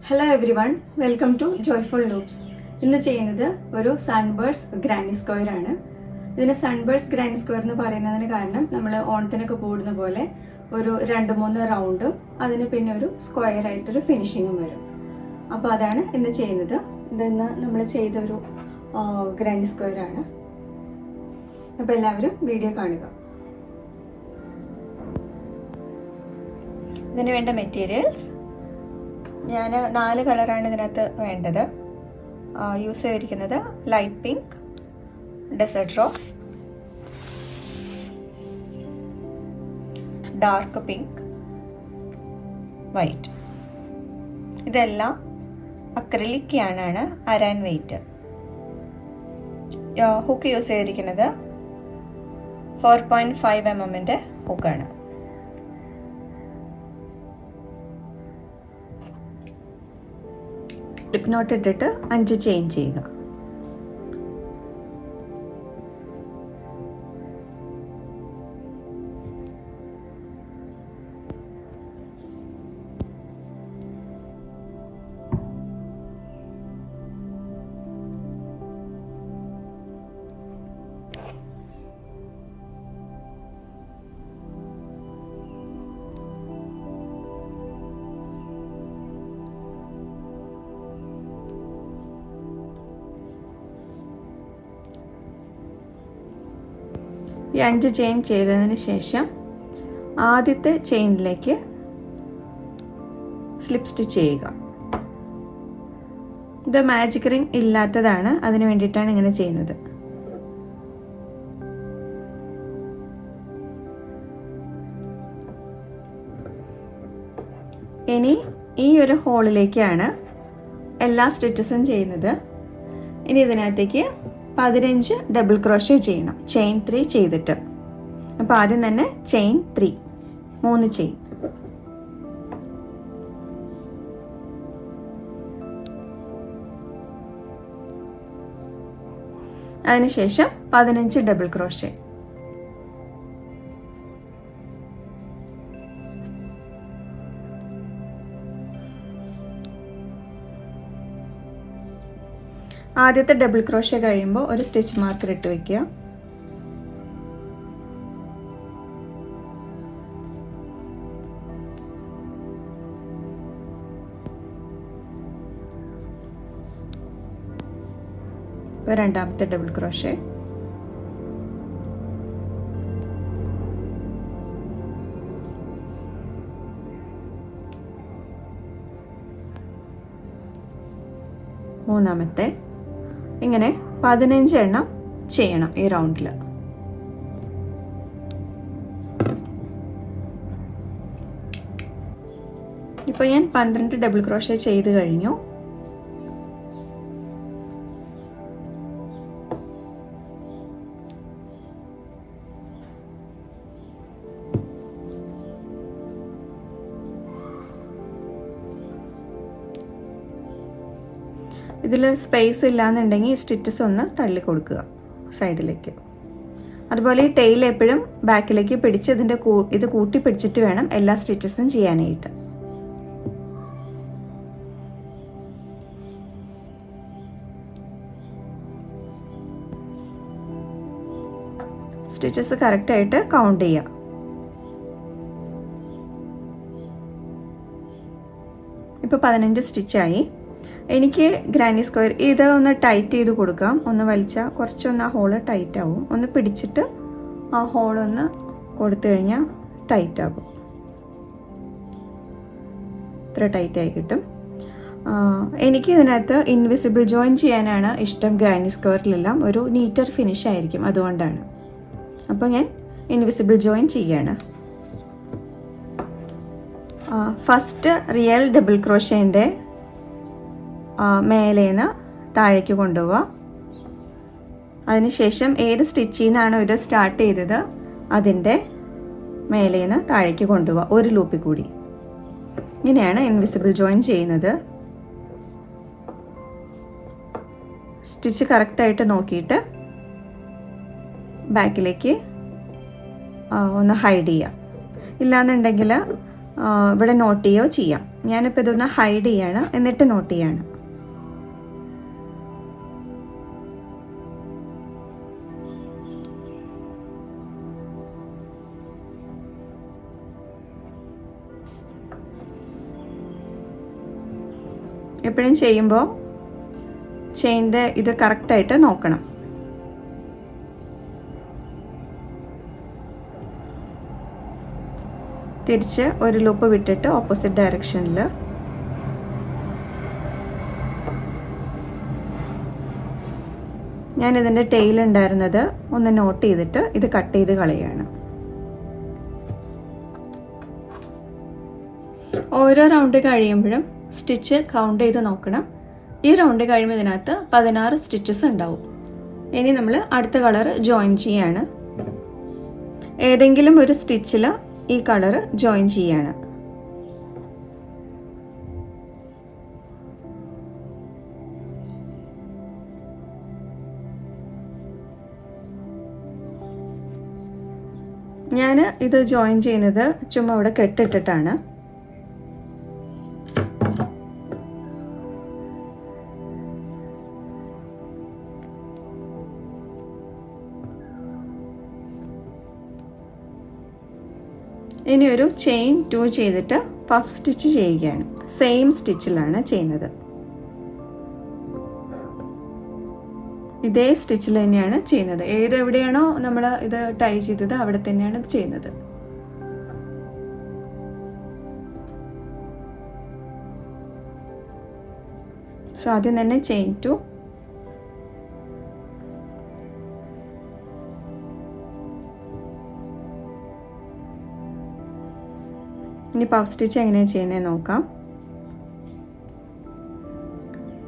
Hello everyone, welcome to Joyful Loops. ഇന്ന് ചെയ്യുന്നത് ഒരു സൺബേഴ്സ് ഗ്രാനി സ്ക്വയർ ആണ്. ഇതിന് സൺബേഴ്സ് ഗ്രാനി സ്ക്വയർ എന്ന് പറയുന്നതിന് കാരണം നമ്മൾ ഓണത്തിനൊക്കെ കൂടുന്ന പോലെ ഒരു 2-3 റൗണ്ടും അതിന് പിന്നെ ഒരു സ്ക്വയർ ആയിട്ടൊരു ഫിനിഷിങ്ങും വരും. അപ്പോൾ അതാണ് ഇന്ന് ചെയ്യുന്നത്. ഇതെന്ന് നമ്മൾ ചെയ്തൊരു ഗ്രാനി സ്ക്വയർ ആണ്. അപ്പോൾ എല്ലാവരും വീഡിയോ കാണുക. ഇതിന് വേണ്ട മെറ്റീരിയൽസ് ഞാൻ 4 കളറാണ് ഇതിനകത്ത് വേണ്ടത്. യൂസ് ചെയ്തിരിക്കുന്നത് light pink, desert rose, dark pink, white. ഇതെല്ലാം അക്രിലിക് ആണ് അരാൻ വെയിറ്റ്. ഹുക്ക് യൂസ് ചെയ്തിരിക്കുന്നത് 4.5 mm ഹുക്കാണ്. ലിപ് നോട്ട് ഇട്ടിട്ട് 5 ചെയിൻ ചെയ്യുക. ഈ 5 ചെയിൻ ചെയ്തതിന് ശേഷം ആദ്യത്തെ ചെയിനിലേക്ക് സ്ലിപ്പ് സ്റ്റിച്ച് ചെയ്യുക. ഇത് മാജിക് റിംഗ് ഇല്ലാത്തതാണ്, അതിന് വേണ്ടിയിട്ടാണ് ഇങ്ങനെ ചെയ്യുന്നത്. ഇനി ഈ ഒരു ഹോളിലേക്കാണ് എല്ലാ സ്റ്റിച്ചസും ചെയ്യുന്നത്. ഇനി ഇതിനകത്തേക്ക് 15 ഡബിൾ ക്രോഷേ ചെയ്യണം, ചെയിൻ 3 ചെയ്തിട്ട്. അപ്പോൾ ആദ്യം തന്നെ ചെയിൻ 3 ചെയിൻ. അതിനുശേഷം 15 ഡബിൾ ക്രോഷേ. ആദ്യത്തെ ഡബിൾ ക്രോഷേ കഴിയുമ്പോൾ ഒരു സ്റ്റിച്ച് മാർക്കർ ഇട്ട് വെക്കുക. രണ്ടാമത്തെ ഡബിൾ ക്രോഷേ. മൂന്നാമത്തെ. ഇങ്ങനെ 15 എണ്ണം ചെയ്യണം ഈ റൗണ്ടിൽ. ഇപ്പോൾ ഞാൻ 12 ഡബിൾ ക്രോഷേ ചെയ്ത് കഴിഞ്ഞു. ഇതിൽ സ്പേസ് ഇല്ലാന്നുണ്ടെങ്കിൽ സ്റ്റിച്ചസ് ഒന്ന് തള്ളി കൊടുക്കുക സൈഡിലേക്ക്. അതുപോലെ ഈ ടെയിൽ എപ്പോഴും ബാക്കിലേക്ക് പിടിച്ച് ഇത് കൂട്ടി പിടിച്ചിട്ട് വേണം എല്ലാ സ്റ്റിച്ചസും ചെയ്യാനായിട്ട്. സ്റ്റിച്ചസ് കറക്റ്റായിട്ട് കൗണ്ട് ചെയ്യുക. ഇപ്പോൾ 15 സ്റ്റിച്ചായി. എനിക്ക് ഗ്രാനി സ്ക്വയർ ഇത് ഒന്ന് ടൈറ്റ് ചെയ്ത് കൊടുക്കാം. ഒന്ന് വലിച്ചാൽ കുറച്ചൊന്ന് ആ ഹോള് ടൈറ്റ് ആവും. ഒന്ന് പിടിച്ചിട്ട് ആ ഹോളൊന്ന് കൊടുത്തു കഴിഞ്ഞാൽ ടൈറ്റ് ആകും. ഇത്ര ടൈറ്റായി കിട്ടും. എനിക്ക് ഇതിനകത്ത് ഇൻവിസിബിൾ ജോയിൻ ചെയ്യാനാണ് ഇഷ്ടം. ഗ്രാനി സ്ക്വയറിലെല്ലാം ഒരു നീറ്റർ ഫിനിഷ് ആയിരിക്കും, അതുകൊണ്ടാണ്. അപ്പോൾ ഞാൻ ഇൻവിസിബിൾ ജോയിൻ ചെയ്യാണ്. ഫസ്റ്റ് റിയൽ ഡബിൾ ക്രോഷേൻ്റെ മേലേന്ന് താഴേക്ക് കൊണ്ടുപോവുക. അതിനുശേഷം ഏത് സ്റ്റിച്ചിൽ നിന്നാണോ ഇത് സ്റ്റാർട്ട് ചെയ്തത് അതിൻ്റെ മേലേന്ന് താഴേക്ക് കൊണ്ടുപോവുക ഒരു ലൂപ്പിൽ കൂടി. ഇങ്ങനെയാണ് ഇൻവിസിബിൾ ജോയിൻ ചെയ്യുന്നത്. സ്റ്റിച്ച് കറക്റ്റായിട്ട് നോക്കിയിട്ട് ബാക്കിലേക്ക് ഒന്ന് ഹൈഡ് ചെയ്യുക. ഇല്ലാന്നുണ്ടെങ്കിൽ ഇവിടെ നോട്ട് ചെയ്യുകയോ ചെയ്യാം. ഞാനിപ്പോൾ ഇതൊന്ന് ഹൈഡ് ചെയ്യാണ്, എന്നിട്ട് നോട്ട് ചെയ്യാണ്. എപ്പോഴും ചെയ്യുമ്പോൾ ചെയിൻ്റെ ഇത് കറക്റ്റായിട്ട് നോക്കണം. തിരിച്ച് ഒരു ലൂപ്പ് വിട്ടിട്ട് ഓപ്പോസിറ്റ് ഡയറക്ഷനിൽ ഞാനിതിൻ്റെ ടെയിൽ ഉണ്ടായിരുന്നത് ഒന്ന് നോട്ട് ചെയ്തിട്ട് ഇത് കട്ട് ചെയ്ത് കളയുകയാണ്. ഓരോ റൗണ്ട് കഴിയുമ്പോഴും സ്റ്റിച്ച് കൗണ്ട് ചെയ്ത് നോക്കണം. ഈ റൗണ്ട് കഴിയുമ്പോൾ ഇതിനകത്ത് 16 സ്റ്റിച്ചസ് ഉണ്ടാവും. ഇനി നമ്മൾ അടുത്ത കളർ ജോയിൻ ചെയ്യാണ്. ഏതെങ്കിലും ഒരു സ്റ്റിച്ചിൽ ഈ കളർ ജോയിൻ ചെയ്യാണ്. ഞാൻ ഇത് ജോയിൻ ചെയ്യുന്നത് ചുമ്മാ ഇവിടെ കെട്ടിട്ടിട്ടാണ്. ഇനി ഒരു ചെയിൻ 2 ചെയ്തിട്ട് പഫ് സ്റ്റിച്ച് ചെയ്യുകയാണ്. സെയിം സ്റ്റിച്ചിലാണ് ചെയ്യുന്നത്. ഇതേ സ്റ്റിച്ചിൽ തന്നെയാണ് ചെയ്യുന്നത്. എവിടെയാണോ നമ്മൾ ഇത് ടൈ ചെയ്തത് അവിടെ തന്നെയാണ് ചെയ്യുന്നത്. സോ ആദ്യം തന്നെ ചെയിൻ 2, ഇനി പഫ് സ്റ്റിച്ച് എങ്ങനെയാണ് ചെയ്യുന്നത് നോക്കാം.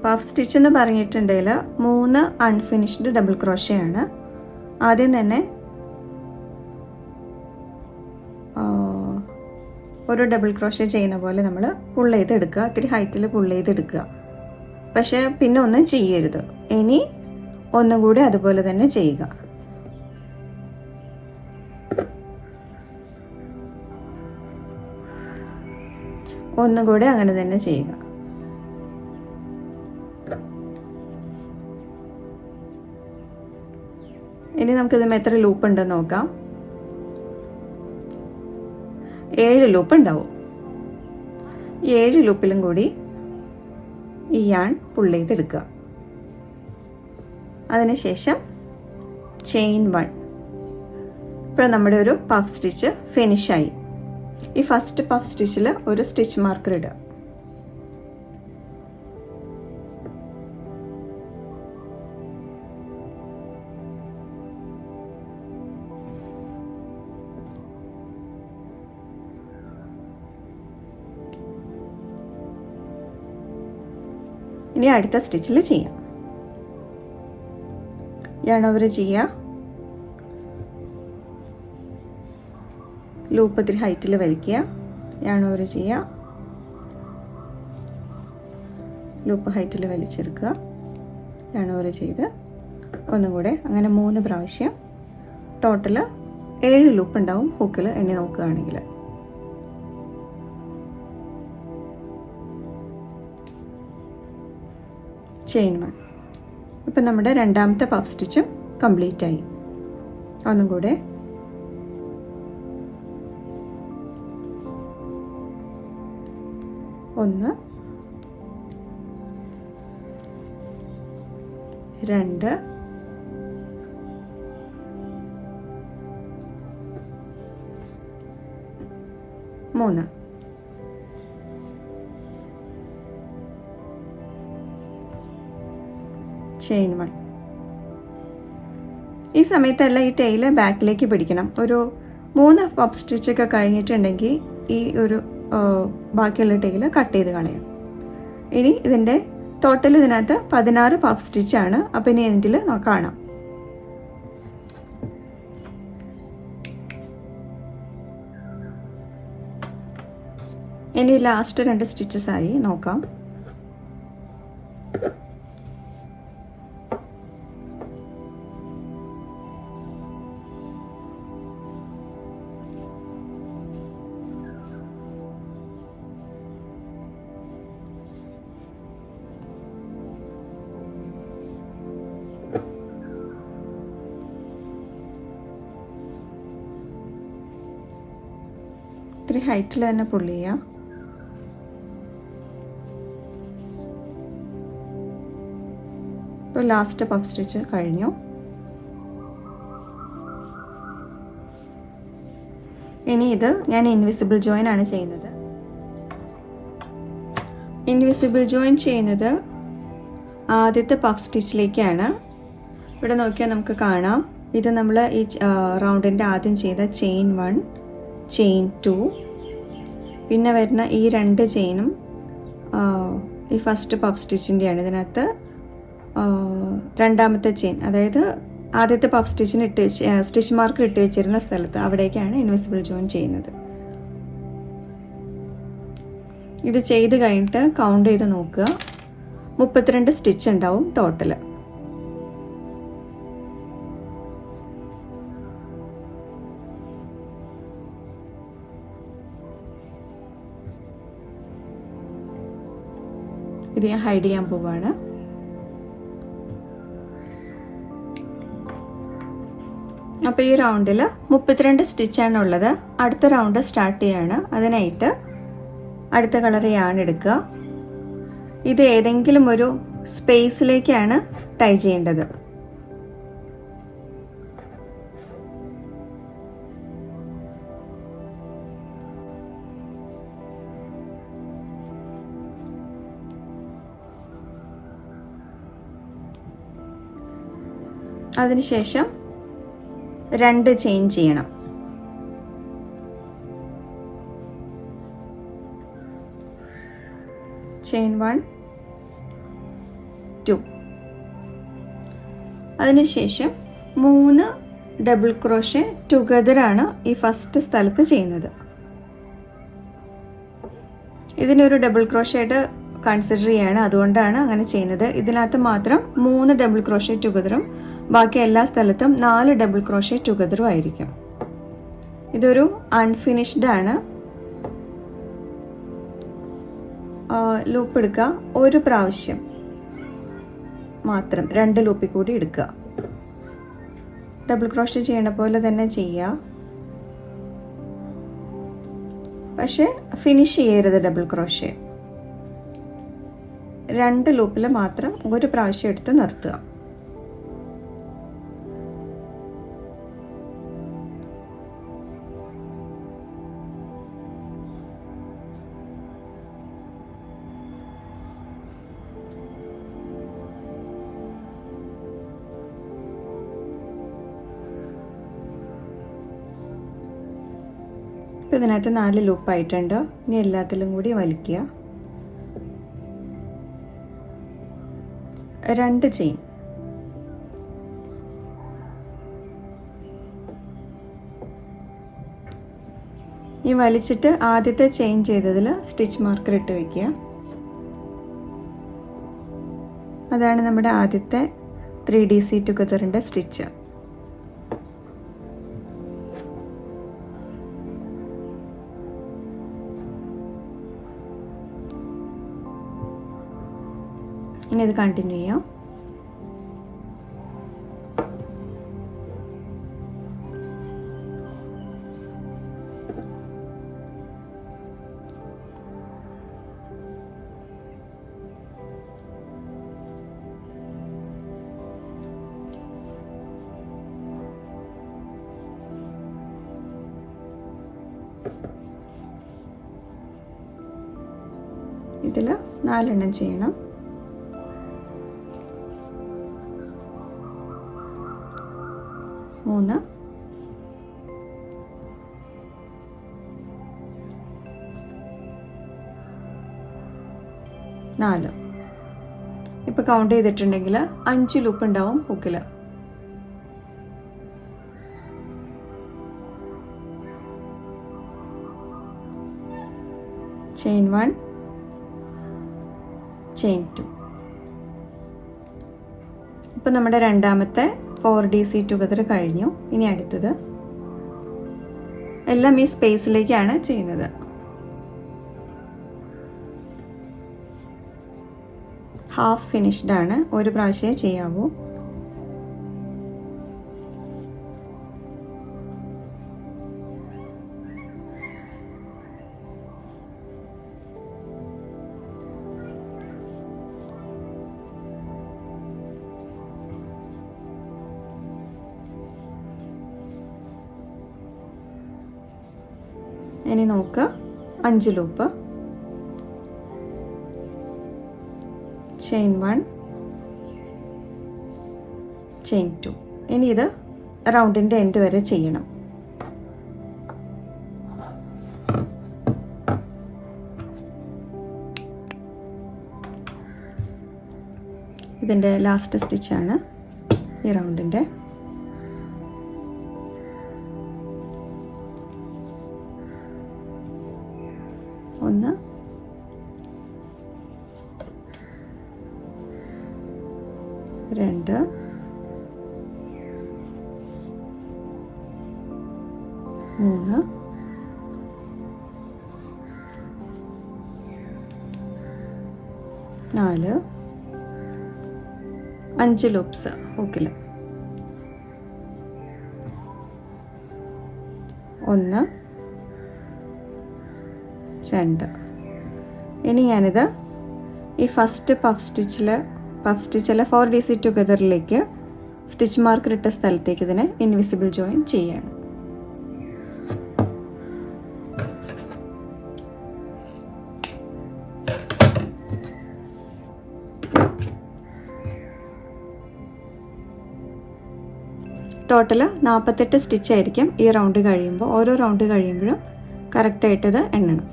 പഫ് സ്റ്റിച്ച് എന്ന് പറഞ്ഞിട്ടുണ്ടെങ്കിൽ 3 അൺഫിനിഷ്ഡ് ഡബിൾ ക്രോഷയാണ്. ആദ്യം തന്നെ ഒരു ഡബിൾ ക്രോഷ ചെയ്യുന്ന പോലെ നമ്മൾ പുൾ ചെയ്തെടുക്കുക. ഇത്തിരി ഹൈറ്റിൽ പുൾ ചെയ്തെടുക്കുക. പക്ഷേ പിന്നെ ഒന്നും ചെയ്യരുത്. ഇനി ഒന്നും കൂടി അതുപോലെ തന്നെ ചെയ്യുക. ഒന്നും കൂടെ അങ്ങനെ തന്നെ ചെയ്യുക. ഇനി നമുക്കിത് എത്ര ലൂപ്പ് ഉണ്ടെന്ന് നോക്കാം. 7 ലൂപ്പ് ഉണ്ടാവും. 7 ലൂപ്പിലും കൂടി ഈ യാൺ പുൾ ചെയ്തെടുക്കുക. അതിനുശേഷം ചെയിൻ 1. ഇപ്പോൾ നമ്മുടെ ഒരു പഫ് സ്റ്റിച്ച് ഫിനിഷായി. ഈ ഫസ്റ്റ് പഫ് സ്റ്റിച്ചിൽ ഒരു സ്റ്റിച്ച് മാർക്കർ ഇടുക. ഇനി അടുത്ത സ്റ്റിച്ചിൽ ചെയ്യാം. യാൺ ഓവർ ചെയ്യുക. ലൂപ്പ് ഇത്തിരി ഹൈറ്റിൽ വലിക്കുക. യാൺ ഓവർ ചെയ്യുക. ലൂപ്പ് ഹൈറ്റിൽ വലിച്ചെടുക്കുക. യാൺ ഓവർ ചെയ്ത് ഒന്നും കൂടെ അങ്ങനെ 3 പ്രാവശ്യം. ടോട്ടൽ 7 ലൂപ്പ് ഉണ്ടാവും ഹൂക്കിൽ എണ്ണി നോക്കുകയാണെങ്കിൽ. ചെയിൻ 1. ഇപ്പം നമ്മുടെ രണ്ടാമത്തെ പഫ് സ്റ്റിച്ചും കംപ്ലീറ്റ് ആയി. ഒന്നും കൂടെ ഒന്ന്, 2, 3. ചെയിൻ 1. ഈ സമയത്തല്ല ഈ ടെയിൽ ബാക്കിലേക്ക് പിടിക്കണം. ഒരു 3 പഫ് സ്റ്റിച്ചൊക്കെ കഴിഞ്ഞിട്ടുണ്ടെങ്കിൽ ഈ ഒരു ബാക്കിയുള്ള ടെയിൽ കട്ട് ചെയ്ത് കളയാം. ഇനി ഇതിൻ്റെ ടോട്ടൽ ഇതിനകത്ത് 16 പഫ് സ്റ്റിച്ചാണ്. അപ്പോൾ ഇനി ഇതിൽ കാണാം. ഇനി ലാസ്റ്റ് 2 സ്റ്റിച്ചസ് ആയി നോക്കാം. ഇത്തിരി ഹൈറ്റിൽ തന്നെ പുള്ള് ചെയ്യാം. ഇപ്പോൾ ലാസ്റ്റ് പഫ് സ്റ്റിച്ച് കഴിഞ്ഞു. ഇനി ഇത് ഞാൻ ഇൻവിസിബിൾ ജോയിൻ ആണ് ചെയ്യുന്നത്. ഇൻവിസിബിൾ ജോയിൻ ചെയ്യുന്നത് ആദ്യത്തെ പഫ് സ്റ്റിച്ചിലേക്കാണ്. ഇവിടെ നോക്കിയാൽ നമുക്ക് കാണാം, ഇത് നമ്മൾ ഈ റൗണ്ടിൻ്റെ ആദ്യം ചെയ്ത ചെയിൻ 1, ചെയിൻ 2, പിന്നെ വരുന്ന ഈ 2 ചെയിനും ഈ ഫസ്റ്റ് പഫ് സ്റ്റിച്ചിൻ്റെയാണ്. ഇതിനകത്ത് രണ്ടാമത്തെ ചെയിൻ, അതായത് ആദ്യത്തെ പഫ് സ്റ്റിച്ചിന് സ്റ്റിച്ച് മാർക്ക് ഇട്ട് വെച്ചിരുന്ന സ്ഥലത്ത് അവിടേക്കാണ് ഇൻവിസിബിൾ ജോയിൻ ചെയ്യുന്നത്. ഇത് ചെയ്ത് കഴിഞ്ഞിട്ട് കൗണ്ട് ചെയ്ത് നോക്കുക. 32 സ്റ്റിച്ച് ഉണ്ടാവും ടോട്ടൽ. ഇത് ഞാൻ ഹൈഡ് ചെയ്യാൻ പോവാണ്. അപ്പോൾ ഈ റൗണ്ടിൽ 32 സ്റ്റിച്ചാണ് ഉള്ളത്. അടുത്ത റൗണ്ട് സ്റ്റാർട്ട് ചെയ്യാണ്. അതിനായിട്ട് അടുത്ത കളർ യാൺ എടുക്കുക. ഇത് ഏതെങ്കിലും ഒരു സ്പേസിലേക്കാണ് ടൈ ചെയ്യേണ്ടത്. അതിനുശേഷം 2 ചെയിൻ ചെയ്യണം. ചെയിൻ 1, 2. അതിനുശേഷം 3 ഡബിൾ ക്രോഷേ ടുഗദറാണ് ഈ ഫസ്റ്റ് സ്ഥലത്ത് ചെയ്യുന്നത്. ഇതിനൊരു ഡബിൾ ക്രോഷയായിട്ട് കൺസിഡർ ചെയ്യാണ്, അതുകൊണ്ടാണ് അങ്ങനെ ചെയ്യുന്നത്. ഇതിനകത്ത് മാത്രം 3 ഡബിൾ ക്രോഷേ ടുഗദറും ബാക്കി എല്ലാ സ്ഥലത്തും 4 ഡബിൾ ക്രോഷേ ടുഗദറും ആയിരിക്കും. ഇതൊരു അൺഫിനിഷ്ഡ് ആണ്. ലൂപ്പ് എടുക്കുക, ഒരു പ്രാവശ്യം മാത്രം 2 ലൂപ്പിൽ കൂടി എടുക്കുക. ഡബിൾ ക്രോഷേ ചെയ്യണ പോലെ തന്നെ ചെയ്യുക, പക്ഷെ ഫിനിഷ് ചെയ്യരുത് ഡബിൾ ക്രോഷേ. 2 ലൂപ്പിൽ മാത്രം ഒരു പ്രാവശ്യം എടുത്ത് നിർത്തുക. ഇപ്പോൾ ഇതിനകത്ത് 4 ലൂപ്പായിട്ടുണ്ട്. ഇനി എല്ലാത്തിലും കൂടി വലിക്കുക. 2 ചെയിൻ. ഈ വലിച്ചിട്ട് ആദ്യത്തെ ചെയിൻ ചെയ്തതിൽ സ്റ്റിച്ച് മാർക്കർ ഇട്ട് വയ്ക്കുക. അതാണ് നമ്മുടെ ആദ്യത്തെ 3DC ടുഗദറിൻ്റെ സ്റ്റിച്ച്. ഇനി ഇത് കണ്ടിന്യൂ ചെയ്യാം. ഇതിൽ 4 എണ്ണം ചെയ്യണം. മൂന്ന്, 4. ഇപ്പോൾ കൗണ്ട് ചെയ്തിട്ടുണ്ടെങ്കിൽ 5 ലൂപ്പ് ഉണ്ടാവും ഹുക്കിൽ. Chain 1, chain 2. ഇപ്പോൾ നമ്മുടെ രണ്ടാമത്തെ 4DC ടുഗദർ കഴിഞ്ഞു. ഇനി അടുത്തത് എല്ലാം ഈ സ്പേസിലേക്കാണ് ചെയ്യുന്നത്. ഹാഫ് ഫിനിഷ്ഡ് ആണ്, ഒരു പ്രാവശ്യമേ ചെയ്യാവൂ. ഇനി നോക്കുക 5 ലൂപ്പ്, ചെയിൻ 1, ചെയിൻ 2. ഇനി ഇത് റൗണ്ടിൻ്റെ എൻഡ് വരെ ചെയ്യണം. ഇതിൻ്റെ ലാസ്റ്റ് സ്റ്റിച്ചാണ് ഈ റൗണ്ടിൻ്റെ. ഒന്ന്, രണ്ട്, മൂന്ന്, നാല്, 5 ലൂപ്സ് ഹൂക്കിൽ. 1, 2. ഇനി ഞാനിത് ഈ ഫസ്റ്റ് പഫ് സ്റ്റിച്ചിലെ 4DC ടുഗദറിലേക്ക് സ്റ്റിച്ച് മാർക്കർ ഇട്ട സ്ഥലത്തേക്ക് ഇതിനെ ഇൻവിസിബിൾ ജോയിൻ ചെയ്യാണ്. ടോട്ടൽ 48 സ്റ്റിച്ച് ആയിരിക്കും ഈ റൗണ്ട് കഴിയുമ്പോൾ. ഓരോ റൗണ്ട് കഴിയുമ്പോഴും കറക്റ്റായിട്ടത് എണ്ണണം.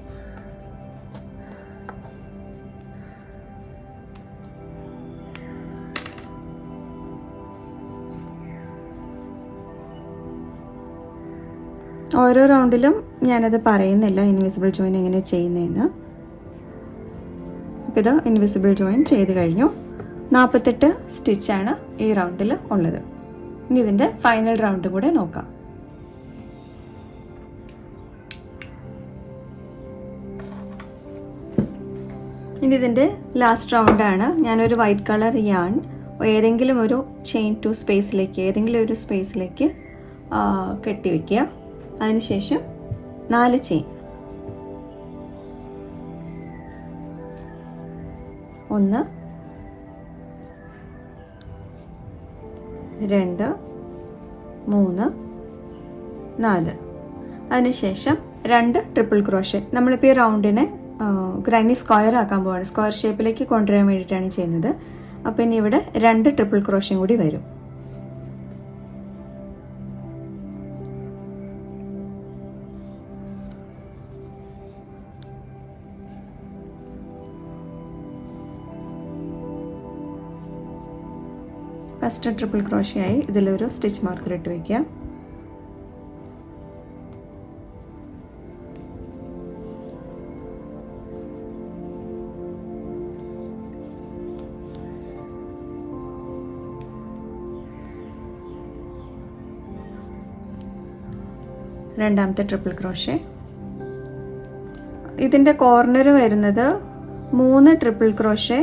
ഓരോ റൗണ്ടിലും ഞാനത് പറയുന്നില്ല ഇൻവിസിബിൾ ജോയിൻ എങ്ങനെ ചെയ്യുന്നതെന്ന്. അപ്പോൾ ഇത് ഇൻവിസിബിൾ ജോയിൻ ചെയ്ത് കഴിഞ്ഞു. 48 സ്റ്റിച്ചാണ് ഈ റൗണ്ടിൽ ഉള്ളത്. ഇനി ഇതിൻ്റെ ഫൈനൽ റൗണ്ട് കൂടെ നോക്കാം. ഇനി ഇതിൻ്റെ ലാസ്റ്റ് റൗണ്ടാണ്. ഞാനൊരു വൈറ്റ് കളർ യാൺ ഏതെങ്കിലും ഒരു ചെയിൻ 2 സ്പേസിലേക്ക് കെട്ടി വയ്ക്കുക. അതിനുശേഷം 4 ചെയിൻ, 1, 2, 3, 4. അതിനുശേഷം 2 ട്രിപ്പിൾ ക്രോഷേ. നമ്മളിപ്പോൾ ഈ റൗണ്ടിനെ ഗ്രാനി സ്ക്വയർ ആക്കാൻ പോവാണ്. സ്ക്വയർ ഷേപ്പിലേക്ക് കൊണ്ടുവരാൻ വേണ്ടിയിട്ടാണ് ചെയ്യുന്നത്. അപ്പോൾ ഇനി ഇവിടെ 2 ട്രിപ്പിൾ ക്രോഷയും കൂടി വരും. ഫസ്റ്റ് ട്രിപ്പിൾ ക്രോഷേ ആയി ഇതിലൊരു സ്റ്റിച്ച് മാർക്കർ ഇട്ട് വയ്ക്കുക. രണ്ടാമത്തെ ട്രിപ്പിൾ ക്രോഷേ. ഇതിൻ്റെ കോർണർ വരുന്നത് 3 triple crochet,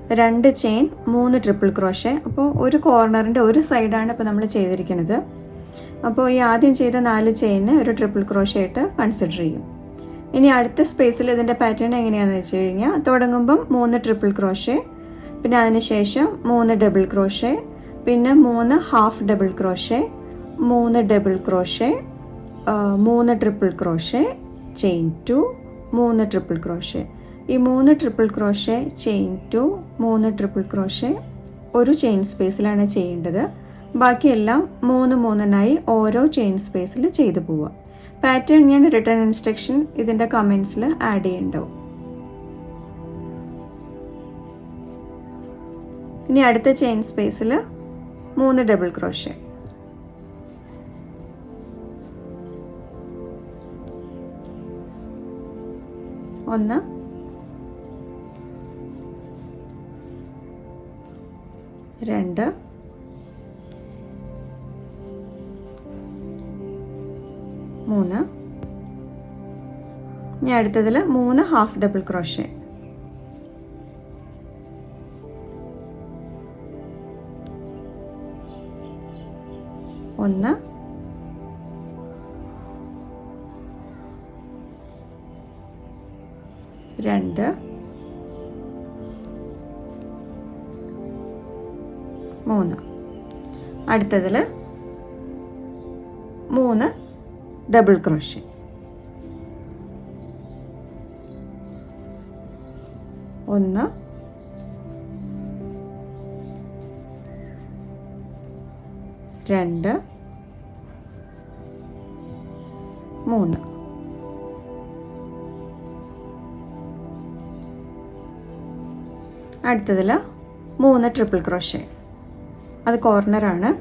2 chain, 3 triple crochet. അപ്പോൾ ഒരു കോർണറിൻ്റെ ഒരു സൈഡാണ് ഇപ്പോൾ നമ്മൾ ചെയ്തിരിക്കുന്നത്. അപ്പോൾ ഈ ആദ്യം ചെയ്ത 4 ചെയിന് ഒരു ട്രിപ്പിൾ ക്രോഷേ ആയിട്ട് കൺസിഡർ ചെയ്യും. ഇനി അടുത്ത സ്പേസിൽ ഇതിൻ്റെ പാറ്റേൺ എങ്ങനെയാണെന്ന് വെച്ച് കഴിഞ്ഞാൽ തുടങ്ങുമ്പം 3 ട്രിപ്പിൾ ക്രോഷേ, പിന്നെ അതിനുശേഷം 3 ഡബിൾ ക്രോഷേ, പിന്നെ 3 half double crochet, 3 double crochet, 3 triple crochet, chain 2, 3 triple crochet. ഈ 3 triple crochet, chain 2, 3 triple crochet ഒരു ചെയിൻ സ്പേസിലാണ് ചെയ്യേണ്ടത്. ബാക്കിയെല്ലാം 3 ഓരോ ചെയിൻ സ്പേസിൽ ചെയ്തു പോവുക. പാറ്റേൺ ഞാൻ റിട്ടേൺ ഇൻസ്ട്രക്ഷൻ ഇതിൻ്റെ കമൻസിൽ ആഡ് ചെയ്യണ്ടാവും. ഇനി അടുത്ത ചെയിൻ സ്പേസിൽ 3 ഡബിൾ ക്രോഷേ. 1, 2, 3. ഇനി അടുത്തതിൽ 3 ഹാഫ് ഡബിൾ ക്രോഷേ. 1, 2, 3. അടുത്തതിൽ 3 ഡബിൾ ക്രോഷേ. 1 2 3. അടുത്തതിൽ 3 ട്രിപ്പിൾ ക്രോഷേ. അത് കോർണറാണ്.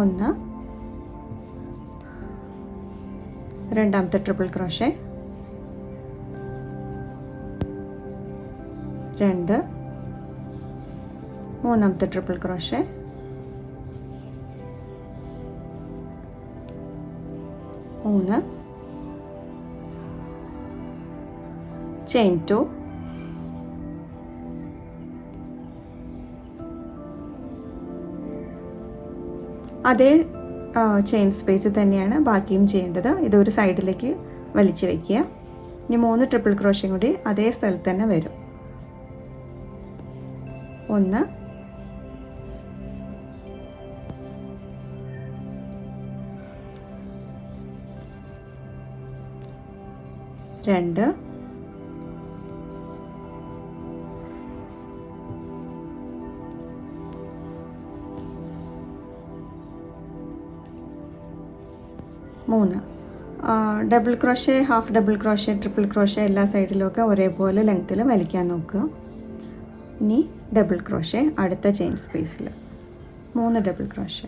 ഒന്ന്, രണ്ടാമത്തെ ട്രിപ്പിൾ ക്രോഷേ, 2, മൂന്നാമത്തെ ട്രിപ്പിൾ ക്രോഷേ, 3, ചെയിൻ 2, അതേ ചെയിൻ സ്പേസിൽ തന്നെയാണ് ബാക്കിയും ചെയ്യേണ്ടത്. ഇതൊരു സൈഡിലേക്ക് വലിച്ചു വയ്ക്കുക. ഇനി 3 ട്രിപ്പിൾ ക്രോഷയും കൂടി അതേ സ്ഥലത്ത് തന്നെ വരും. 1, 2, 3. Double crochet, half double crochet, triple crochet എല്ലാ സൈഡിലുമൊക്കെ ഒരേപോലെ ലെങ്ത്തിൽ വലിക്കാൻ നോക്കുക. ഇനി ഡബിൾ ക്രോഷേ അടുത്ത ചെയിൻ സ്പേസിൽ 3 ഡബിൾ ക്രോഷേ,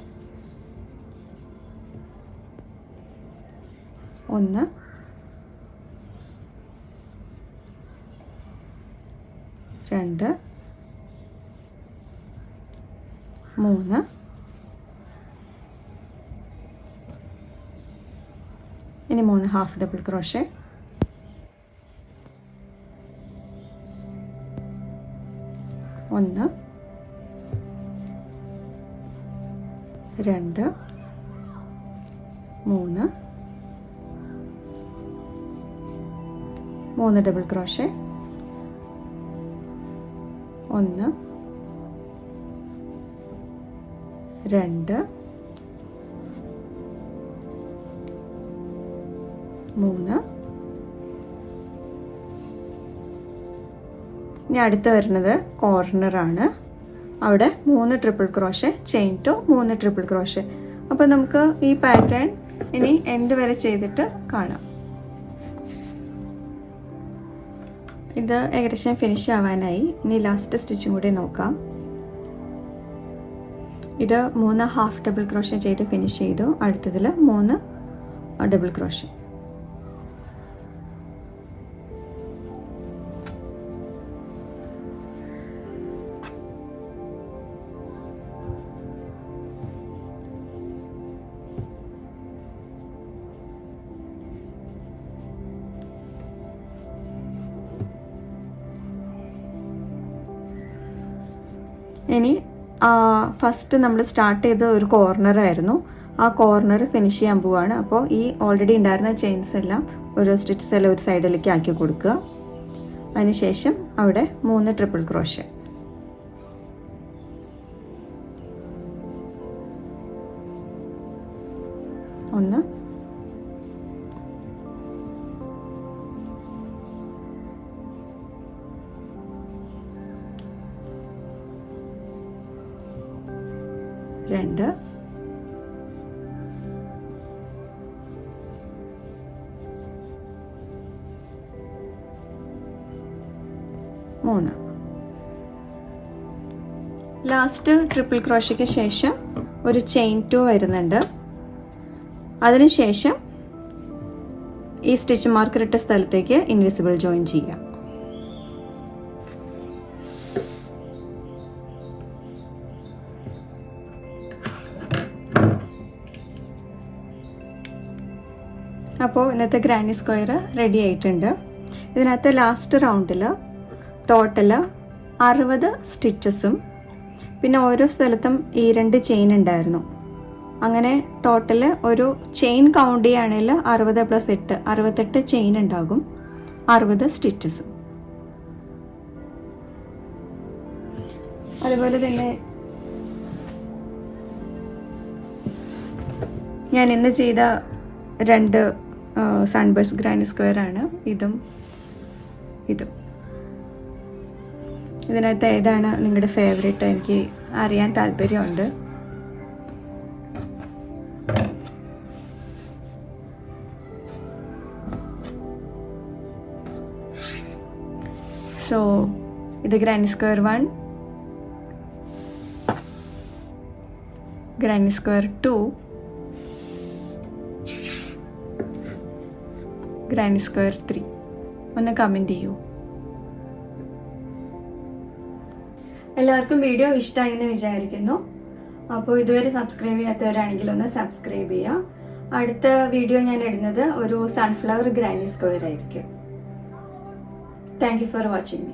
1, 2, 3, ഇനി 3 half double crochet, 1, 2, 3, 3 double crochet, 1, 2, 3. ഇനി അടുത്ത് വരുന്നത് കോർണറാണ്. അവിടെ 3 triple crochet, chain 2, 3 triple crochet. അപ്പോൾ നമുക്ക് ഈ പാറ്റേൺ ഇനി എൻഡ് വരെ ചെയ്തിട്ട് കാണാം. ഇത് ഏകദേശം ഫിനിഷ് ആവാനായി. ഇനി ലാസ്റ്റ് സ്റ്റിച്ചും കൂടി നോക്കാം. ഇത് 3 ഹാഫ് ഡബിൾ ക്രോഷേ ചെയ്ത് ഫിനിഷ് ചെയ്തു. അടുത്തതിൽ 3 ഡബിൾ ക്രോഷേ. ഇനി ഫസ്റ്റ് നമ്മൾ സ്റ്റാർട്ട് ചെയ്ത ഒരു കോർണറായിരുന്നു. ആ കോർണർ ഫിനിഷ് ചെയ്യാൻ പോവാണ്. അപ്പോൾ ഈ ഓൾറെഡി ഉണ്ടായിരുന്ന ചെയിൻസ് എല്ലാം ഒരു സ്റ്റിച്ചസ് എല്ലാം ഒരു സൈഡിലേക്ക് ആക്കി കൊടുക്കുക. അതിനുശേഷം അവിടെ 3 ട്രിപ്പിൾ ക്രോഷേ, 1, 2, 3. ലാസ്റ്റ് ട്രിപ്പിൾ ക്രോഷയ്ക്ക് ശേഷം ഒരു ചെയിൻ 2 വരുന്നുണ്ട്. അതിനുശേഷം ഈ സ്റ്റിച്ച് മാർക്കർ ഇട്ട സ്ഥലത്തേക്ക് ഇൻവിസിബിൾ ജോയിൻ ചെയ്യാം. അപ്പോൾ ഇന്നത്തെ ഗ്രാനി സ്ക്വയർ റെഡി ആയിട്ടുണ്ട്. ഇതിനകത്ത് ലാസ്റ്റ് റൗണ്ടിൽ ടോട്ടൽ 60 സ്റ്റിച്ചസും പിന്നെ ഓരോ സ്ഥലത്തും ഈ 2 ചെയിൻ ഉണ്ടായിരുന്നു. അങ്ങനെ ടോട്ടൽ ഒരു ചെയിൻ കൗണ്ട് ചെയ്യുകയാണെങ്കിൽ 60 + 8 68 ചെയിൻ ഉണ്ടാകും, 60 സ്റ്റിച്ചസും. അതുപോലെ തന്നെ ഞാൻ ഇന്ന് ചെയ്ത 2 സൺബേഴ്സ് ഗ്രാനി സ്ക്വയർ ആണ്, ഇതും. ഇതിനകത്ത് ഏതാണ് നിങ്ങളുടെ ഫേവറേറ്റ് എനിക്ക് അറിയാൻ താല്പര്യമുണ്ട്. സോ ഇത് granny square 1, granny square 2, granny square 3. ഒന്ന് കമൻറ്റ് ചെയ്യൂ. എല്ലാവർക്കും വീഡിയോ ഇഷ്ടമായി എന്ന് വിചാരിക്കുന്നു. അപ്പോൾ ഇതുവരെ സബ്സ്ക്രൈബ് ചെയ്യാത്തവരാണെങ്കിൽ ഒന്ന് സബ്സ്ക്രൈബ് ചെയ്യുക. അടുത്ത വീഡിയോ ഞാൻ ഇടുന്നത് ഒരു സൺഫ്ലവർ ഗ്രാനി സ്ക്വയർ ആയിരിക്കും. Thank you for watching.